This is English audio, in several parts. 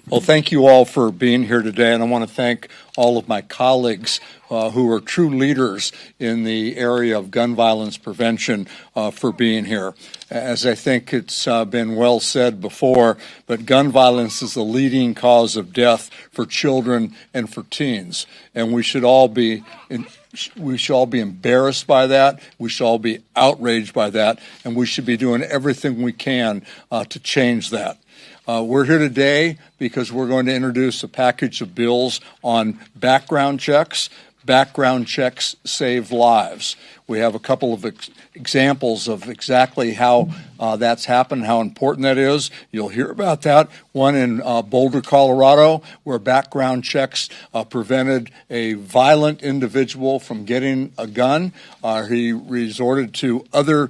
Well, thank you all for being here today, and I want to thank all of my colleagues who are true leaders in the area of gun violence prevention for being here. As I think it's been well said before, but gun violence is the leading cause of death for children and for teens, and we should all be embarrassed by that. We should all be outraged by that, and we should be doing everything we can to change that. We're here today because we're going to introduce a package of bills on background checks. Background checks save lives. We have a couple of examples of exactly how that's happened, how important that is. You'll hear about that. One in Boulder, Colorado, where background checks prevented a violent individual from getting a gun. He resorted to other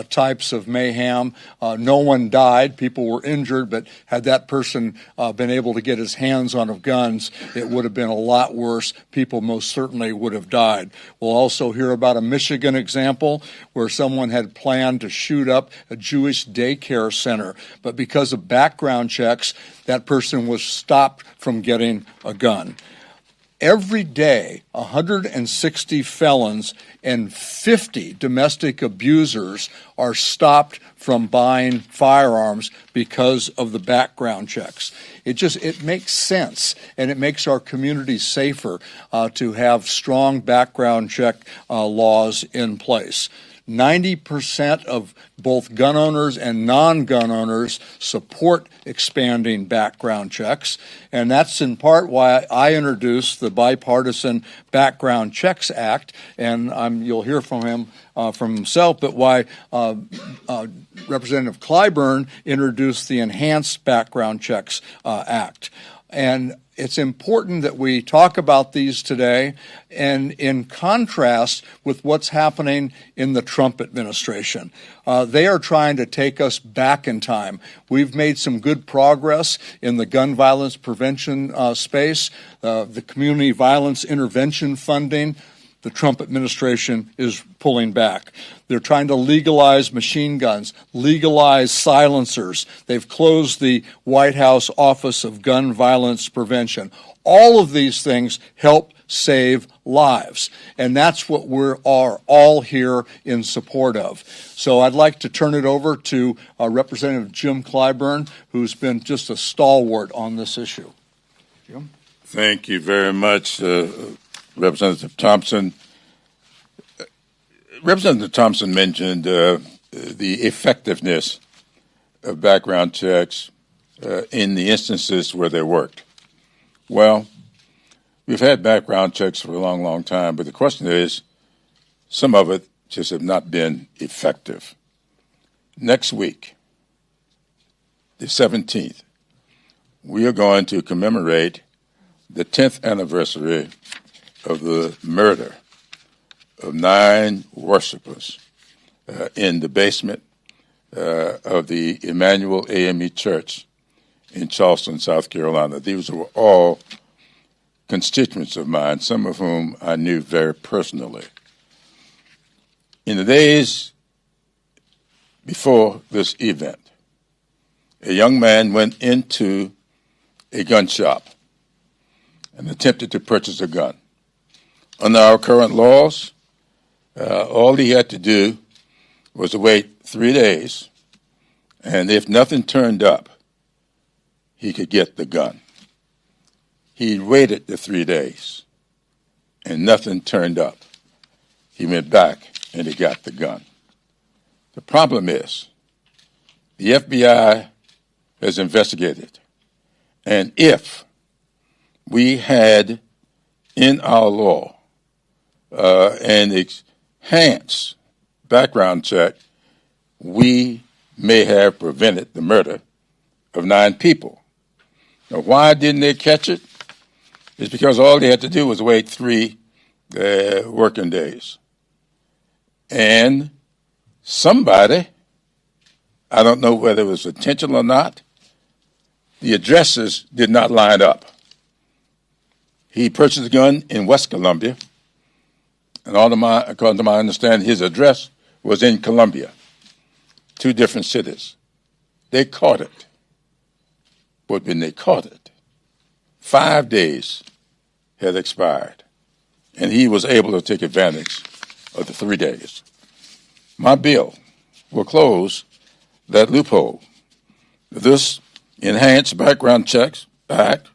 types of mayhem. No one died. People were injured, but had that person been able to get his hands on guns, it would have been a lot worse. People most certainly would have died. We'll also hear about a Michigan example where someone had planned to shoot up a Jewish daycare center, but because of background checks, that person was stopped from getting a gun. Every day, 160 felons and 50 domestic abusers are stopped from buying firearms because of the background checks. It makes sense, and it makes our community safer to have strong background check laws in place. 90% of both gun owners and non-gun owners support expanding background checks, and that's in part why I introduced the Bipartisan Background Checks Act, and you'll hear from him from himself, but why Representative Clyburn introduced the Enhanced Background Checks Act. And it's important that we talk about these today, and in contrast with what's happening in the Trump administration. They are trying to take us back in time. We've made some good progress in the gun violence prevention space, the community violence intervention funding. The Trump administration is pulling back. They're trying to legalize machine guns, legalize silencers. They've closed the White House Office of Gun Violence Prevention. All of these things help save lives, and that's what we are all here in support of. So I'd like to turn it over to Representative Jim Clyburn, who's been just a stalwart on this issue. Jim? Thank you very much, Representative Thompson. Representative Thompson mentioned the effectiveness of background checks in the instances where they worked. Well, we've had background checks for a long, long time, but the question is, some of it just have not been effective. Next week, the 17th, we are going to commemorate the 10th anniversary of the murder of 9 worshipers in the basement of the Emmanuel AME Church in Charleston, South Carolina. These were all constituents of mine, some of whom I knew very personally. In the days before this event, a young man went into a gun shop and attempted to purchase a gun. Under our current laws, all he had to do was to wait 3 days, and if nothing turned up, he could get the gun. He waited the 3 days, and nothing turned up. He went back, and he got the gun. The problem is, the FBI has investigated, and if we had in our law and enhance background check, we may have prevented the murder of 9 people. Now, why didn't they catch it? It's because all they had to do was wait 3 working days. And somebody, I don't know whether it was intentional or not, the addresses did not line up. He purchased a gun in West Columbia, and according to my understanding, his address was in Columbia, 2 different cities. They caught it. But when they caught it, 5 days had expired, and he was able to take advantage of the 3 days. My bill will close that loophole. This enhanced background checks act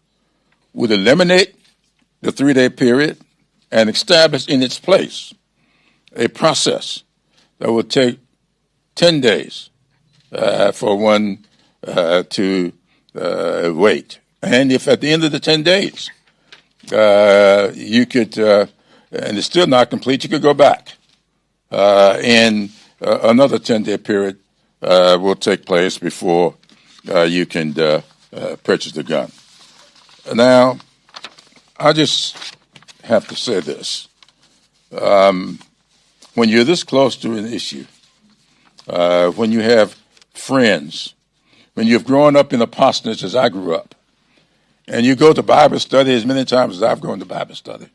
would eliminate the 3-day period and establish in its place a process that would take 10 days for one to wait. And if at the end of the 10 days you could, and it's still not complete, you could go back. And another 10-day period will take place before you can purchase the gun. Now, I just have to say this. When you're this close to an issue, when you have friends, when you've grown up in a parsonage as I grew up, and you go to Bible study as many times as I've gone to Bible study,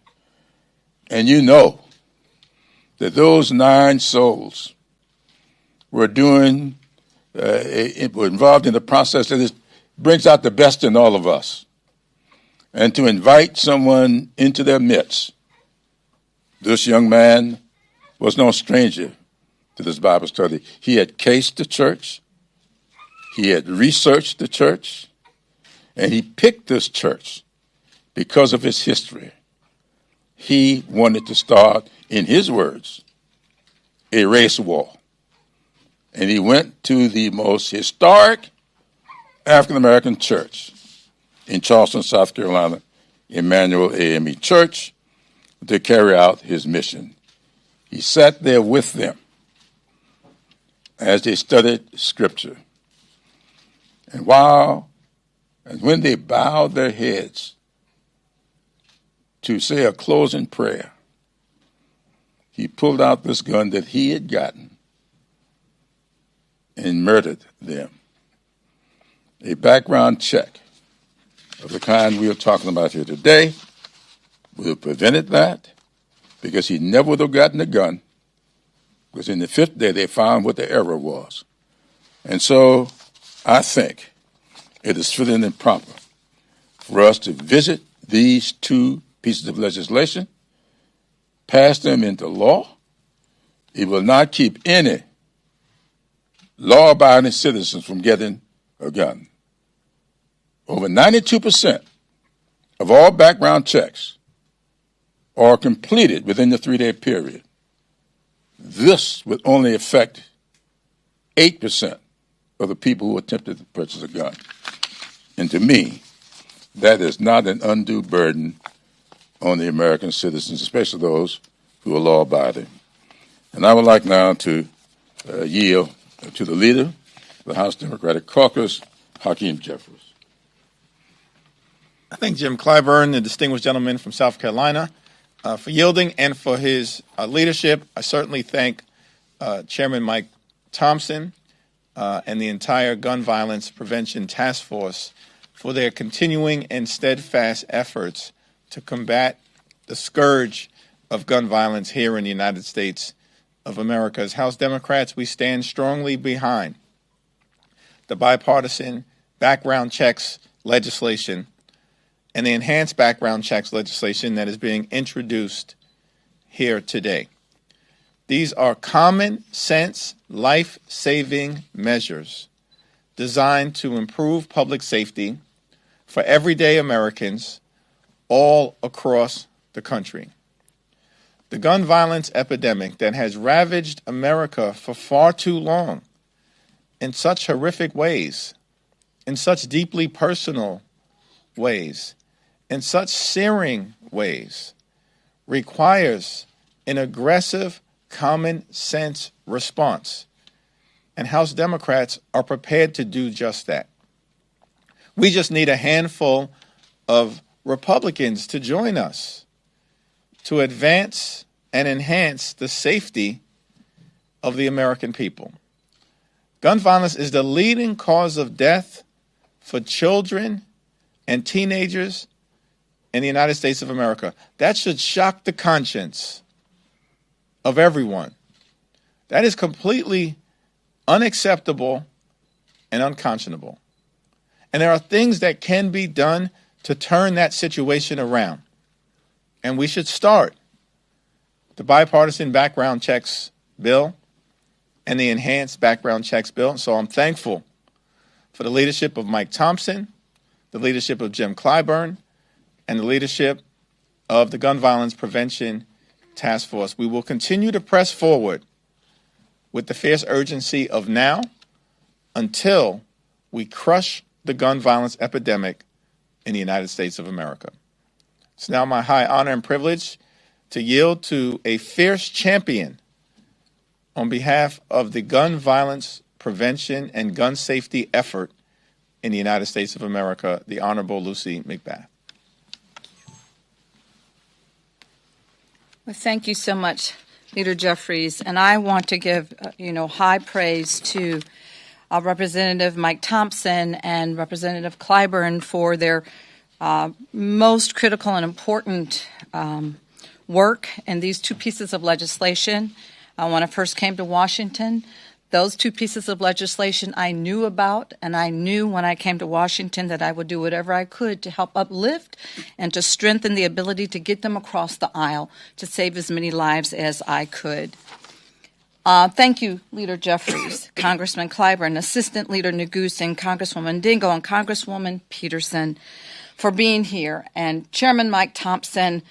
and you know that those 9 souls were doing, were involved in the process that brings out the best in all of us. And to invite someone into their midst, this young man was no stranger to this Bible study. He had cased the church, he had researched the church, and he picked this church because of its history. He wanted to start, in his words, a race war. And he went to the most historic African-American church in Charleston, South Carolina, Emmanuel AME Church, to carry out his mission. He sat there with them as they studied Scripture. And when they bowed their heads to say a closing prayer, he pulled out this gun that he had gotten and murdered them. A background check of the kind we are talking about here today would have prevented that, because he never would have gotten the gun, because in the 5th day they found what the error was. And so I think it is fitting and proper for us to visit these 2 pieces of legislation, pass them into law. It will not keep any law-abiding citizens from getting a gun. Over 92% of all background checks are completed within the 3-day period. This would only affect 8% of the people who attempted to purchase a gun. And to me, that is not an undue burden on the American citizens, especially those who are law-abiding. And I would like now to yield to the leader of the House Democratic Caucus, Hakeem Jeffries. I thank Jim Clyburn, the distinguished gentleman from South Carolina, for yielding and for his leadership. I certainly thank Chairman Mike Thompson and the entire Gun Violence Prevention Task Force for their continuing and steadfast efforts to combat the scourge of gun violence here in the United States of America. As House Democrats, we stand strongly behind the bipartisan background checks legislation and the enhanced background checks legislation that is being introduced here today. These are common sense, life-saving measures designed to improve public safety for everyday Americans all across the country. The gun violence epidemic that has ravaged America for far too long in such horrific ways, in such deeply personal ways, in such searing ways requires an aggressive, common sense response. And House Democrats are prepared to do just that. We just need a handful of Republicans to join us to advance and enhance the safety of the American people. Gun violence is the leading cause of death for children and teenagers in the United States of America. That should shock the conscience of everyone. That is completely unacceptable and unconscionable. And there are things that can be done to turn that situation around. And we should start the bipartisan background checks bill and the enhanced background checks bill. So I'm thankful for the leadership of Mike Thompson, the leadership of Jim Clyburn, and the leadership of the Gun Violence Prevention Task Force. We will continue to press forward with the fierce urgency of now until we crush the gun violence epidemic in the United States of America. It's now my high honor and privilege to yield to a fierce champion on behalf of the gun violence prevention and gun safety effort in the United States of America, the Honorable Lucy McBath. Well, thank you so much, Leader Jeffries. And I want to give, high praise to Representative Mike Thompson and Representative Clyburn for their most critical and important work in these two pieces of legislation. When I first came to Washington, those two pieces of legislation I knew about, and I knew when I came to Washington that I would do whatever I could to help uplift and to strengthen the ability to get them across the aisle to save as many lives as I could. Thank you, Leader Jeffries, Congressman Clyburn, Assistant Leader Neguse, and Congresswoman Dingo, and Congresswoman Peterson for being here. And Chairman Mike Thompson,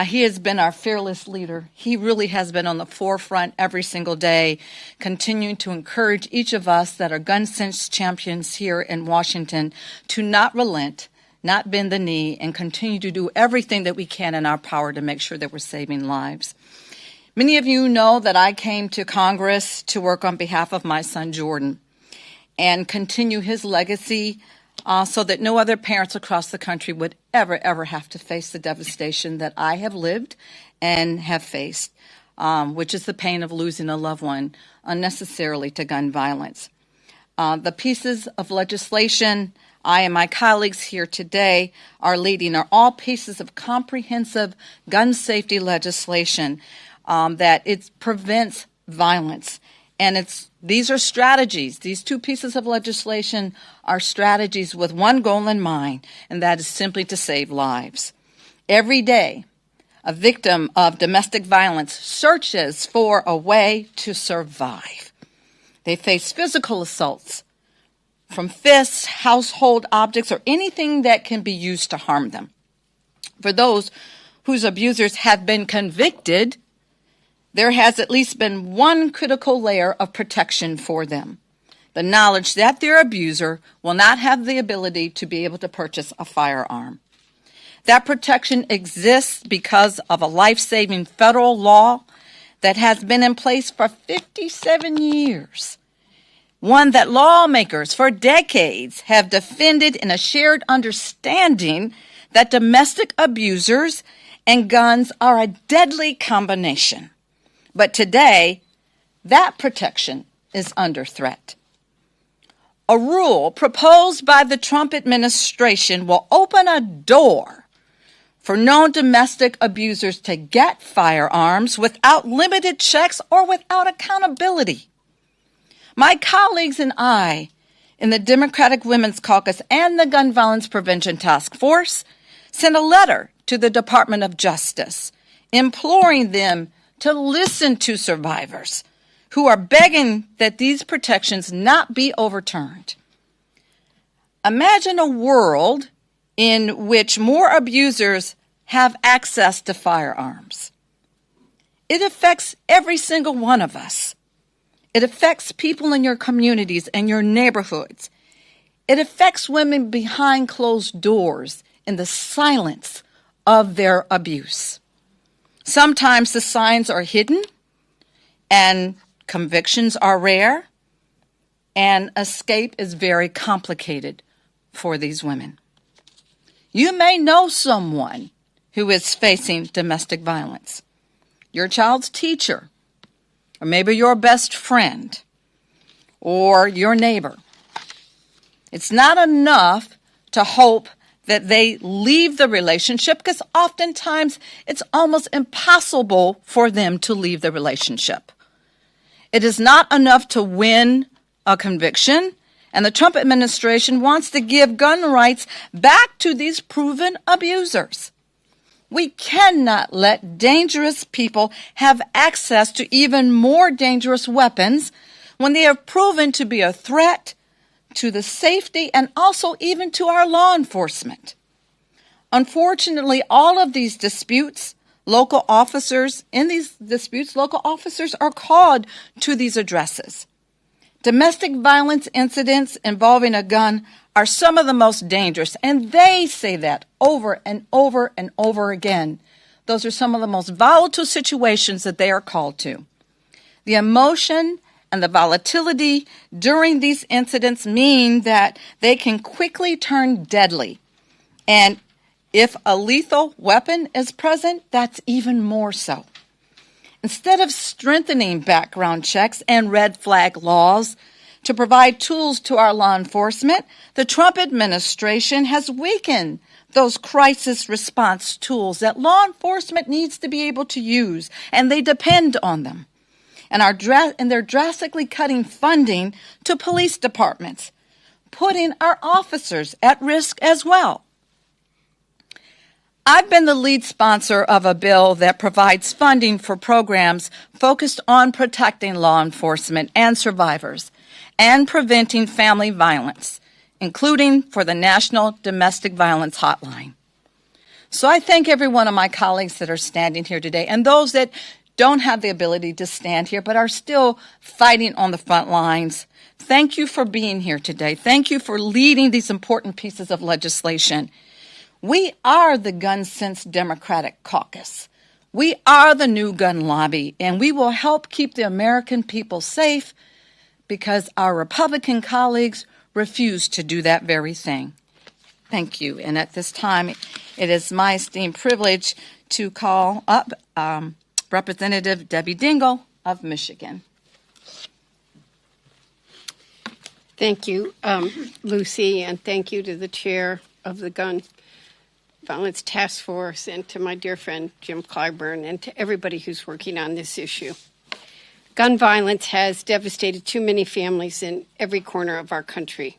he has been our fearless leader. He really has been on the forefront every single day, continuing to encourage each of us that are gun sense champions here in Washington to not relent, not bend the knee, and continue to do everything that we can in our power to make sure that we're saving lives. Many of you know that I came to Congress to work on behalf of my son Jordan and continue his legacy so that no other parents across the country would ever have to face the devastation that I have lived and have faced, which is the pain of losing a loved one unnecessarily to gun violence. The pieces of legislation I and my colleagues here today are leading are all pieces of comprehensive gun safety legislation that it prevents violence. And these are strategies. These two pieces of legislation are strategies with one goal in mind, and that is simply to save lives. Every day, a victim of domestic violence searches for a way to survive. They face physical assaults from fists, household objects, or anything that can be used to harm them. For those whose abusers have been convicted, there has at least been one critical layer of protection for them: the knowledge that their abuser will not have the ability to be able to purchase a firearm. That protection exists because of a life-saving federal law that has been in place for 57 years, one that lawmakers for decades have defended in a shared understanding that domestic abusers and guns are a deadly combination. But today, that protection is under threat. A rule proposed by the Trump administration will open a door for known domestic abusers to get firearms without limited checks or without accountability. My colleagues and I in the Democratic Women's Caucus and the Gun Violence Prevention Task Force sent a letter to the Department of Justice imploring them to listen to survivors who are begging that these protections not be overturned. Imagine a world in which more abusers have access to firearms. It affects every single one of us. It affects people in your communities and your neighborhoods. It affects women behind closed doors in the silence of their abuse. Sometimes the signs are hidden and convictions are rare, and escape is very complicated for these women. You may know someone who is facing domestic violence, your child's teacher, or maybe your best friend, or your neighbor. It's not enough to hope that they leave the relationship, because oftentimes it's almost impossible for them to leave the relationship. It is not enough to win a conviction, and the Trump administration wants to give gun rights back to these proven abusers. We cannot let dangerous people have access to even more dangerous weapons when they have proven to be a threat to the safety and also even to our law enforcement. Unfortunately, all of these disputes, local officers are called to these addresses. Domestic violence incidents involving a gun are some of the most dangerous, and they say that over and over and over again. Those are some of the most volatile situations that they are called to. The emotion and the volatility during these incidents mean that they can quickly turn deadly. And if a lethal weapon is present, that's even more so. Instead of strengthening background checks and red flag laws to provide tools to our law enforcement, the Trump administration has weakened those crisis response tools that law enforcement needs to be able to use, and they depend on them. And they're drastically cutting funding to police departments, putting our officers at risk as well. I've been the lead sponsor of a bill that provides funding for programs focused on protecting law enforcement and survivors and preventing family violence, including for the National Domestic Violence Hotline. So I thank every one of my colleagues that are standing here today, and those that don't have the ability to stand here but are still fighting on the front lines. Thank you for being here today. Thank you for leading these important pieces of legislation. We are the Gun Sense Democratic Caucus. We are the new gun lobby, and we will help keep the American people safe because our Republican colleagues refuse to do that very thing. Thank you. And at this time, it is my esteemed privilege to call up Representative Debbie Dingell of Michigan. Thank you, Lucy, and thank you to the chair of the Gun Violence Task Force and to my dear friend Jim Clyburn and to everybody who's working on this issue. Gun violence has devastated too many families in every corner of our country.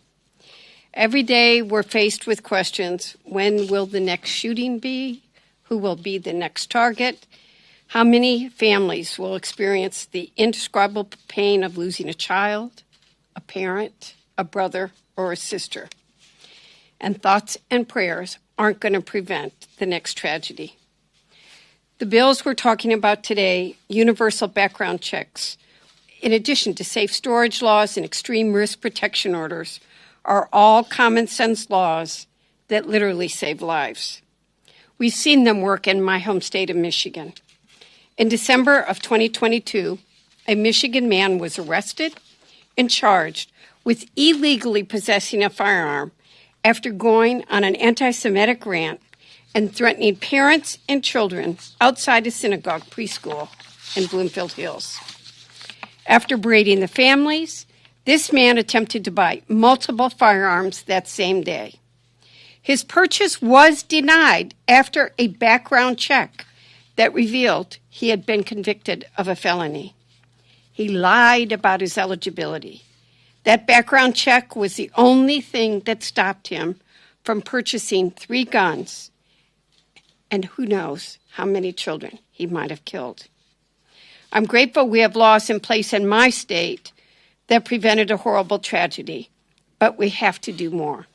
Every day we're faced with questions: when will the next shooting be? Who will be the next target? How many families will experience the indescribable pain of losing a child, a parent, a brother, or a sister? And thoughts and prayers aren't going to prevent the next tragedy. The bills we're talking about today, universal background checks, in addition to safe storage laws and extreme risk protection orders, are all common sense laws that literally save lives. We've seen them work in my home state of Michigan. In December of 2022, a Michigan man was arrested and charged with illegally possessing a firearm after going on an anti-Semitic rant and threatening parents and children outside a synagogue preschool in Bloomfield Hills. After berating the families, this man attempted to buy multiple firearms that same day. His purchase was denied after a background check that revealed he had been convicted of a felony. He lied about his eligibility. That background check was the only thing that stopped him from purchasing 3 guns, and who knows how many children he might have killed. I'm grateful we have laws in place in my state that prevented a horrible tragedy, but we have to do more.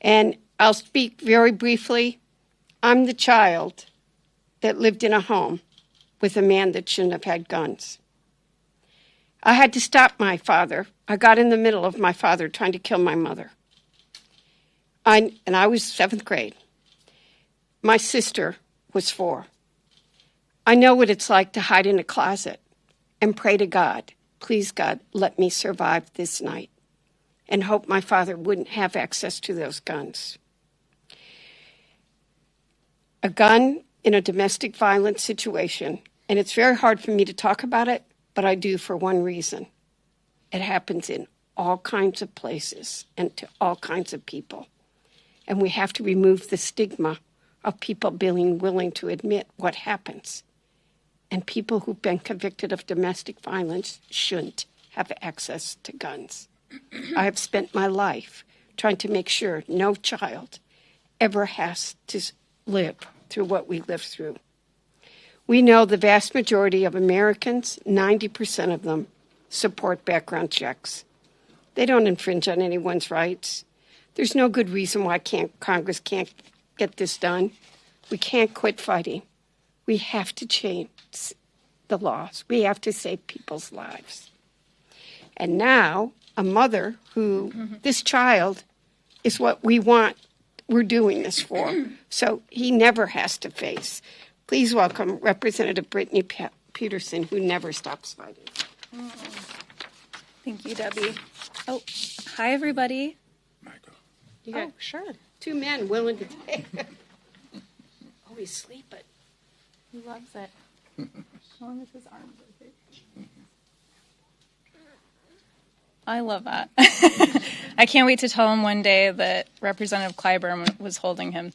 And I'll speak very briefly. I'm the child that lived in a home with a man that shouldn't have had guns. I had to stop my father. I got in the middle of my father trying to kill my mother. I was 7th grade. My sister was 4. I know what it's like to hide in a closet and pray to God, please God, let me survive this night, and hope my father wouldn't have access to those guns. A gun in a domestic violence situation, and it's very hard for me to talk about it, but I do for one reason. It happens in all kinds of places and to all kinds of people. And we have to remove the stigma of people being willing to admit what happens. And people who've been convicted of domestic violence shouldn't have access to guns. I have spent my life trying to make sure no child ever has to live through what we lived through. We know the vast majority of Americans, 90% of them, support background checks. They don't infringe on anyone's rights. There's no good reason why Congress can't get this done. We can't quit fighting. We have to change the laws. We have to save people's lives. And now, a mother who, this child is what we want, we're doing this for. So he never has to face. Please welcome Representative Brittany Peterson, who never stops fighting. Thank you, Debbie. Oh, hi, everybody. You got Sure. 2 men willing to take. Oh, he's sleeping. He loves it. As long as his arms are big. I love that. I can't wait to tell him one day that Representative Clyburn was holding him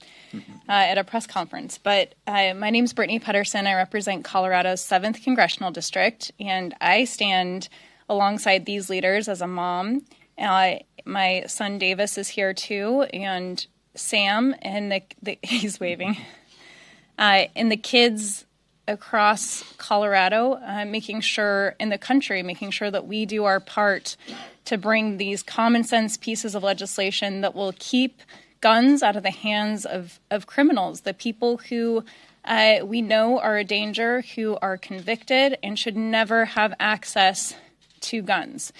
at a press conference. But my name's Brittany Peterson. I represent Colorado's 7th Congressional District, and I stand alongside these leaders as a mom. My son Davis is here too, and Sam, and he's waving, and the kids across Colorado, making sure that we do our part to bring these common sense pieces of legislation that will keep guns out of the hands of criminals, the people who we know are a danger, who are convicted and should never have access to guns.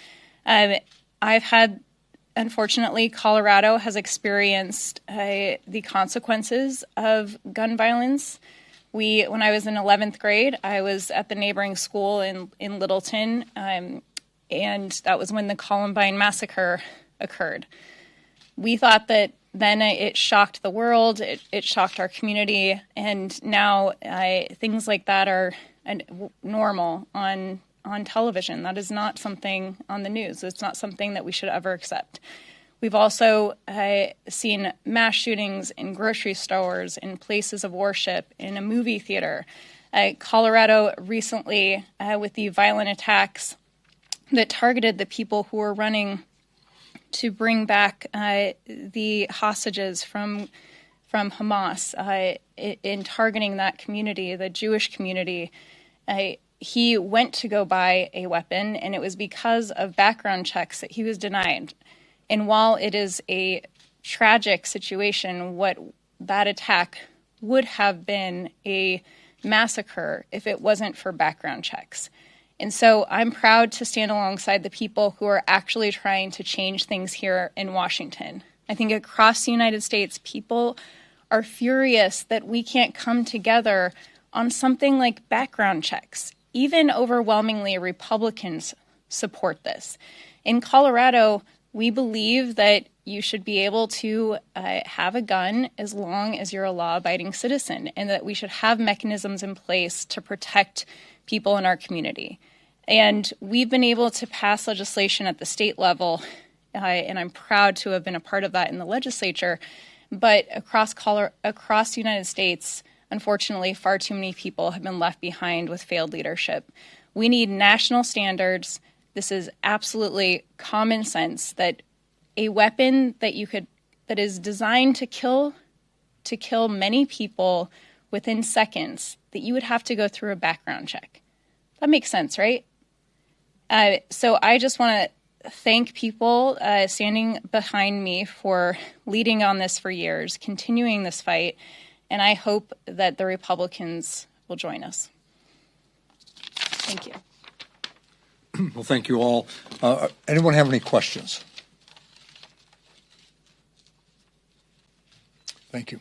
Unfortunately, Colorado has experienced the consequences of gun violence. When I was in 11th grade, I was at the neighboring school in Littleton, and that was when the Columbine massacre occurred. We thought that then it shocked the world, it shocked our community, and now things like that are normal on television. That is not something on the news. It's not something that we should ever accept. We've also seen mass shootings in grocery stores, in places of worship, in a movie theater. Colorado recently, with the violent attacks that targeted the people who were running to bring back the hostages from Hamas, in targeting that community, the Jewish community, he went to go buy a weapon, and it was because of background checks that he was denied. And while it is a tragic situation, what that attack would have been a massacre if it wasn't for background checks. And so I'm proud to stand alongside the people who are actually trying to change things here in Washington. I think across the United States, people are furious that we can't come together on something like background checks. Even overwhelmingly, Republicans support this. In Colorado, we believe that you should be able to have a gun as long as you're a law-abiding citizen, and that we should have mechanisms in place to protect people in our community. And we've been able to pass legislation at the state level, and I'm proud to have been a part of that in the legislature. But across the United States, unfortunately, far too many people have been left behind with failed leadership. We need national standards. This is absolutely common sense that a weapon that is designed to kill many people within seconds, that you would have to go through a background check. That makes sense, right? So I just want to thank people standing behind me for leading on this for years, continuing this fight, and I hope that the Republicans will join us. Thank you. Well, thank you all. Anyone have any questions? Thank you.